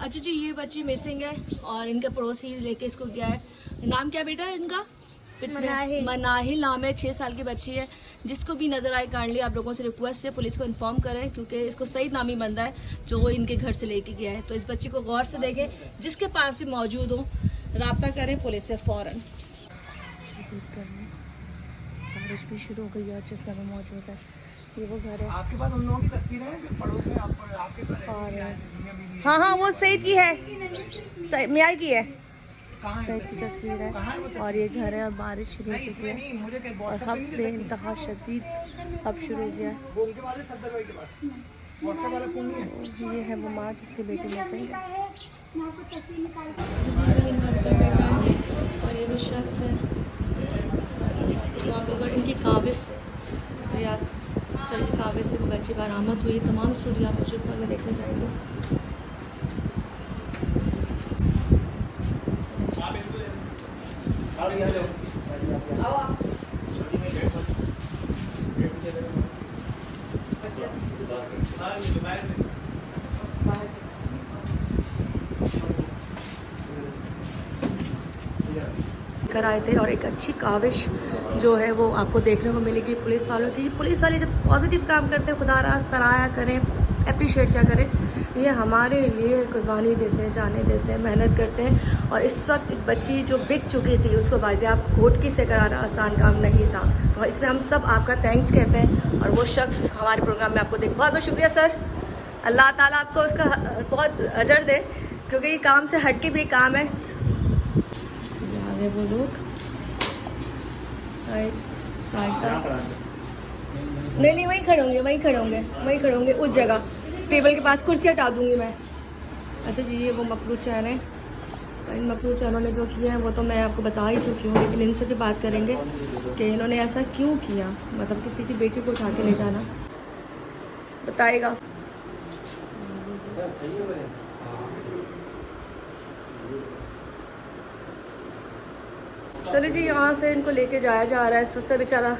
अच्छा जी, ये बच्ची मिसिंग है और इनके पड़ोसी लेके इसको गया है। नाम क्या बेटा इनका? मनाहिल नाम है। 6 साल की बच्ची है। जिसको भी नजर आए काइंडली आप लोगों से रिक्वेस्ट है पुलिस को इन्फॉर्म करें, क्योंकि इसको सही नामी बंदा है जो वो इनके घर से लेके गया है। तो इस बच्ची को गौर से देखें, जिसके पास भी मौजूद हो राब्ता करें पुलिस से फौरन। बारिश भी शुरू हो गई है जिस घर में मौजूद है ये वो घर है। आपके पास उन लोगों की तस्वीरें हैं जो पड़ोस में आपके घर है? और हाँ वो सईद की है, मियाँ की है। सईद की तस्वीर है और ये घर है। अब बारिश शुरू हो चुकी है और हफ्स पे इंतहा शदीद अब शुरू हो गया है। ये है वो माँ जिसकी बेटी मिसिंग है। इनका बेटा है और ये वो शख्स है। तो आप लोग इनकी काबिज रियाज सर की काबिज से बच्ची बरामद हुई। तमाम स्टूडियो आप यूट्यूब पर में देखने जाएंगे। कर आए थे और एक अच्छी काविश जो है वो आपको देखने को मिलेगी पुलिस वालों की। पुलिस वाले जब पॉजिटिव काम करते हैं खुदा रास्त सराहा करें, अप्रिशिएट क्या करें। ये हमारे लिए कुर्बानी देते हैं, जाने देते हैं, मेहनत करते हैं। और इस वक्त एक बच्ची जो बिक चुकी थी उसको बाजियाब घोटकी से कराना आसान काम नहीं था। तो इसमें हम सब आपका थैंक्स कहते हैं। और वो शख्स हमारे प्रोग्राम में आपको देख, बहुत बहुत शुक्रिया सर। अल्लाह ताला आपको उसका बहुत अजर दे, क्योंकि ये काम से हट के भी काम है। वो लोग नहीं वहीं खड़े होंगे, वहीं खड़े होंगे उस जगह टेबल के पास। कुर्सी हटा दूंगी मैं। अच्छा जी, ये वो मकरू चैन है। इन मकरू चैनों ने जो किया है वो तो मैं आपको बता ही चुकी हूँ, लेकिन इनसे भी बात करेंगे कि इन्होंने ऐसा क्यों किया। मतलब किसी की बेटी को उठा के ले जाना, बताएगा। चलिए जी, यहाँ से इनको लेके जाया जा रहा है। सुसर बेचारा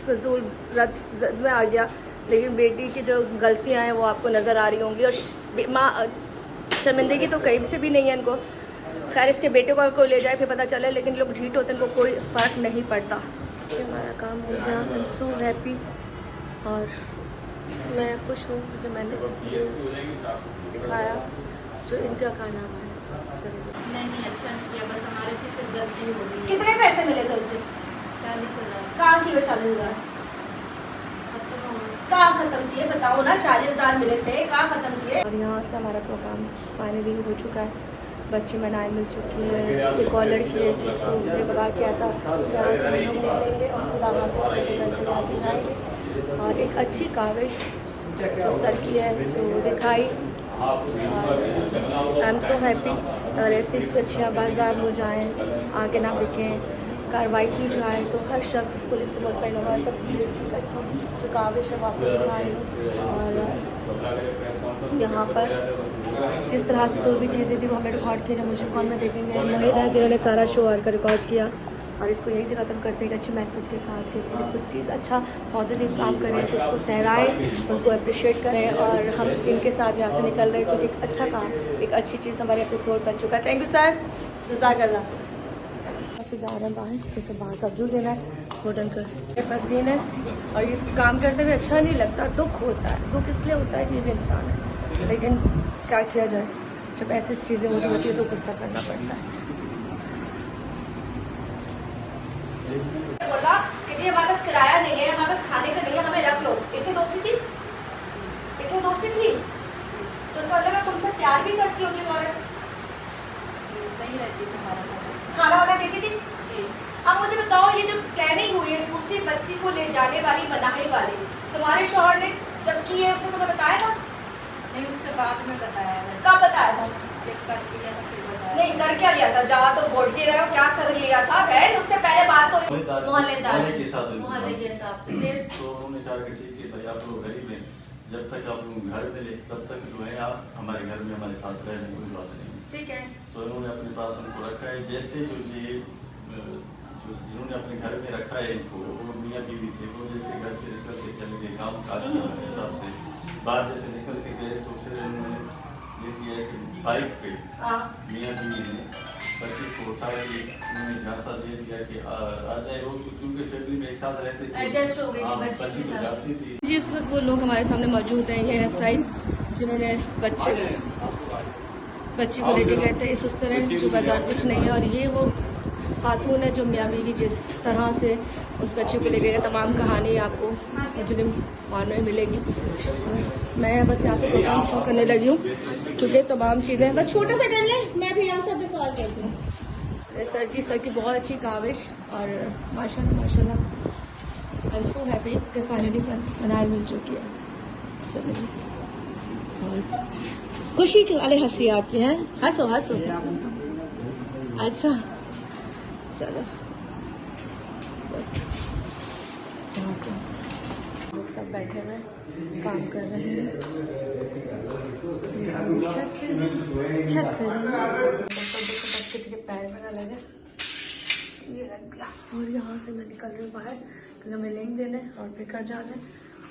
फजूल रद्द में आ गया, लेकिन बेटी की जो गलतियाँ हैं वो आपको नज़र आ रही होंगी। और माँ शर्मिंदगी तो कहीं से भी नहीं है इनको। खैर इसके बेटे को ले जाए फिर पता चले, लेकिन लोग ढीठ होते हैं, इनको कोई फ़र्क नहीं पड़ता। हमारा काम हो गया। आई एम सो हैप्पी और मैं खुश हूँ कि मैंने दिखाया जो इनका कारनामा है। नहीं अच्छा नहीं किया, बस हमारे से कुछ गलती हो गई। कितने पैसे मिले थे उसके? 40,000। कहाँ किए 40,000? खत्म हो गए। कहाँ ख़त्म किए बताओ ना। 40,000 मिले थे, कहाँ ख़त्म किए? और यहाँ से हमारा प्रोग्राम फाइनली हो चुका है। बच्ची मनाई मिल चुकी है। एक और लड़की है जिसको उसने भगा किया था। यहाँ से हम लोग निकलेंगे और खुदा हाफिज़ करते करते यहाँ से जाएंगे। और एक अच्छी काविश जो सर की है जो दिखाई। I am so happy. और ऐसे बच्चियाँ बाज़ार हो जाएँ, आगे ना बिकें, कार्रवाई की जाए। तो हर शख्स पुलिस से बहुत पहले हुआ। सब पुलिस की अच्छी जो काविश है वो आपको दिखा रही हूँ। और यहाँ पर जिस तरह से जो भी चीज़ें थी वो हमें रिकॉर्ड किया, जो मुझे कॉल में देखेंगे मोहित है जिन्होंने सारा शो आर का रिकॉर्ड किया। और इसको यहीं से ख़त्म करते हैं एक अच्छे मैसेज के साथ कि जब कुछ चीज़ अच्छा पॉजिटिव काम करें तो उसको सहराएं, उनको अप्रिशिएट करें। और हम इनके साथ यहाँ से निकल रहे हैं क्योंकि एक अच्छा काम, एक अच्छी चीज़ हमारे एपिसोड बन चुका है। थैंक यू सर, जज़ाकल्लाह। तो जा रहे हैं बाहर क्योंकि बाहर का व्यू देना है। होटल का पसीने और ये काम करते हुए अच्छा नहीं लगता, दुख होता है। दुख इसलिए होता है कि ये भी इंसान है, लेकिन क्या किया जाए जब ऐसी चीज़ें होती है तो गुस्सा करना पड़ता है। बोला कि जी हमारे पास किराया नहीं है, हमारे पास खाने का नहीं है, हमें रख लो। इतनी दोस्ती थी, इतनी दोस्ती थी तो उसका मतलब तुमसे प्यार भी करती होगी वो औरत। सही रहती थी हमारे साथ, खाना वाना देती थी जी। अब मुझे बताओ, ये जो प्लानिंग हुई है दूसरी बच्ची को ले जाने वाली मनाही वाली, तुम्हारे शौहर ने जब की है उसने तुम्हें बताया था? नहीं, उससे बाद में बताया था। कब बताया था? जब कर लिया था फिर बताया। नहीं कर क्या लिया था? जा तो वोट के रहे हो, क्या कर लिया था बहन? उससे पहले बात तो मोहल्लेदार मोहल्ले के हिसाब से फिर तो उन्होंने कहा कि ठीक है भाई आप लोग गरीब हैं, जब तक आप लोग घर मिले तब तक जो है आप हमारे घर में हमारे साथ रह लें, कोई बात नहीं। ठीक है। तो इन्होंने अपने पास उनको रखा है। जैसे जो ये जो जिन्होंने अपने घर में रखा है इनको, वो मियाँ बीवी थे, वो जैसे घर से निकल के चले गए काम काज के हिसाब से, बाहर जैसे निकल के गए तो फिर इन्होंने ये किया है कि बाइक पे मियाँ बीवी ने बच्चे को उठा के उन्होंने झांसा दे दिया कि आ जाए वो, क्योंकि फैमिली में एक साथ रहते थे, एडजस्ट हो गई थी हाँ, बच्चे के बच्ची तो साथ। जाती थी। जी इस वक्त वो लोग हमारे सामने मौजूद हैं, ये है साइड जिन्होंने बच्ची को लेके गए थे इस उस तरह जो बाजार कुछ नहीं है, और ये वो खातून है जो मियाँ बीवी जिस तरह से उस बच्चे को लेके गए। तमाम कहानी आपको मुजरिम मानो में मिलेगी। मैं बस यहाँ से प्रोग्राम शुरू करने लगी हूँ क्योंकि तमाम चीज़ें बस छोटा सा कर लें, मैं फिर यहाँ से अपने सवाल करती हूँ। सर जी, सर की बहुत अच्छी काविश और माशाल्लाह आई एम सो हैप्पी कि फाइनली मनाल मिल चुकी है। चलो जी, खुशी के वाले हंसी आपकी हैं, हंसो हंसो। अच्छा चलो, यहाँ से लोग सब बैठे हुए काम कर रहे हैं। छत किसी के पैर में ना लगे, ये रख दिया। और यहाँ से मैं निकल रही हूँ बाहर क्योंकि हमें लिंक देने और फिर घर जाना है।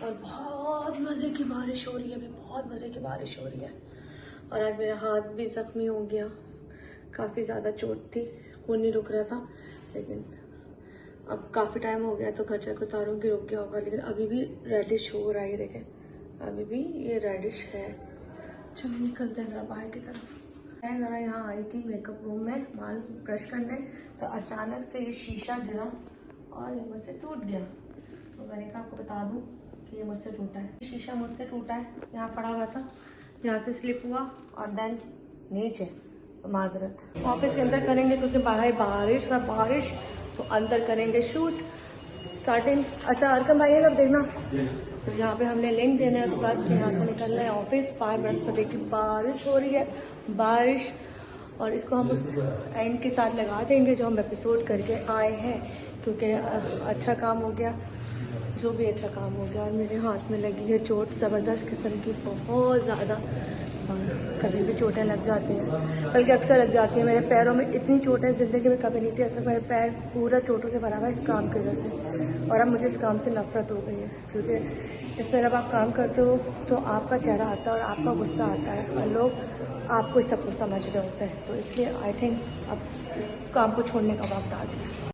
और बहुत मज़े की बारिश हो रही है, अभी बहुत मज़े की बारिश हो रही है। और आज मेरा हाथ भी ज़ख्मी हो गया, काफ़ी ज़्यादा चोट थी, खून नहीं रुक रहा था, लेकिन अब काफ़ी टाइम हो गया तो खर्चा को उतारूँगी, रुक गया होगा, लेकिन अभी भी रेडिश हो रहा है। ये देखें, अभी भी ये रेडिश है। चलो निकलते हैं ज़रा बाहर की तरफ। मैं ज़रा यहाँ आई थी मेकअप रूम में बाल ब्रश करने, तो अचानक से ये शीशा गिरा और ये मुझसे टूट गया। तो मैंने कहा आपको बता दूँ कि ये मुझसे टूटा है, शीशा मुझसे टूटा है, यहाँ पड़ा हुआ था, यहाँ से स्लिप हुआ और देन नीचे। तो माजरत ऑफिस के अंदर करेंगे क्योंकि बाहर बारिश तो अंदर करेंगे शूट स्टार्टिंग। अच्छा अरकम भाई कब देखना, तो यहाँ पे हमने लिंक देना है, उसके बाद यहाँ से निकल रहे हैं ऑफिस। बाहर बर्फ पर देखिए बारिश हो रही है, बारिश, और इसको हम उस एंड के साथ लगा देंगे जो हम एपिसोड करके आए हैं, क्योंकि अच्छा काम हो गया, जो भी अच्छा काम हो गया। और मेरे हाथ में लगी है चोट ज़बरदस्त किस्म की, बहुत ज़्यादा, कभी भी चोटें लग जाती हैं, बल्कि अक्सर लग जाती हैं। मेरे पैरों में इतनी चोटें ज़िंदगी में कभी नहीं थी, अब तक मेरे पैर पूरा चोटों से भरा हुआ है इस काम की वजह से। और अब मुझे इस काम से नफरत हो गई है, क्योंकि इसमें जब आप काम करते हो तो आपका चेहरा आता है और आपका गुस्सा आता है, और लोग आपको सब कुछ समझ रहे होते हैं। तो इसलिए आई थिंक अब इस काम को छोड़ने का वक्त आ गया।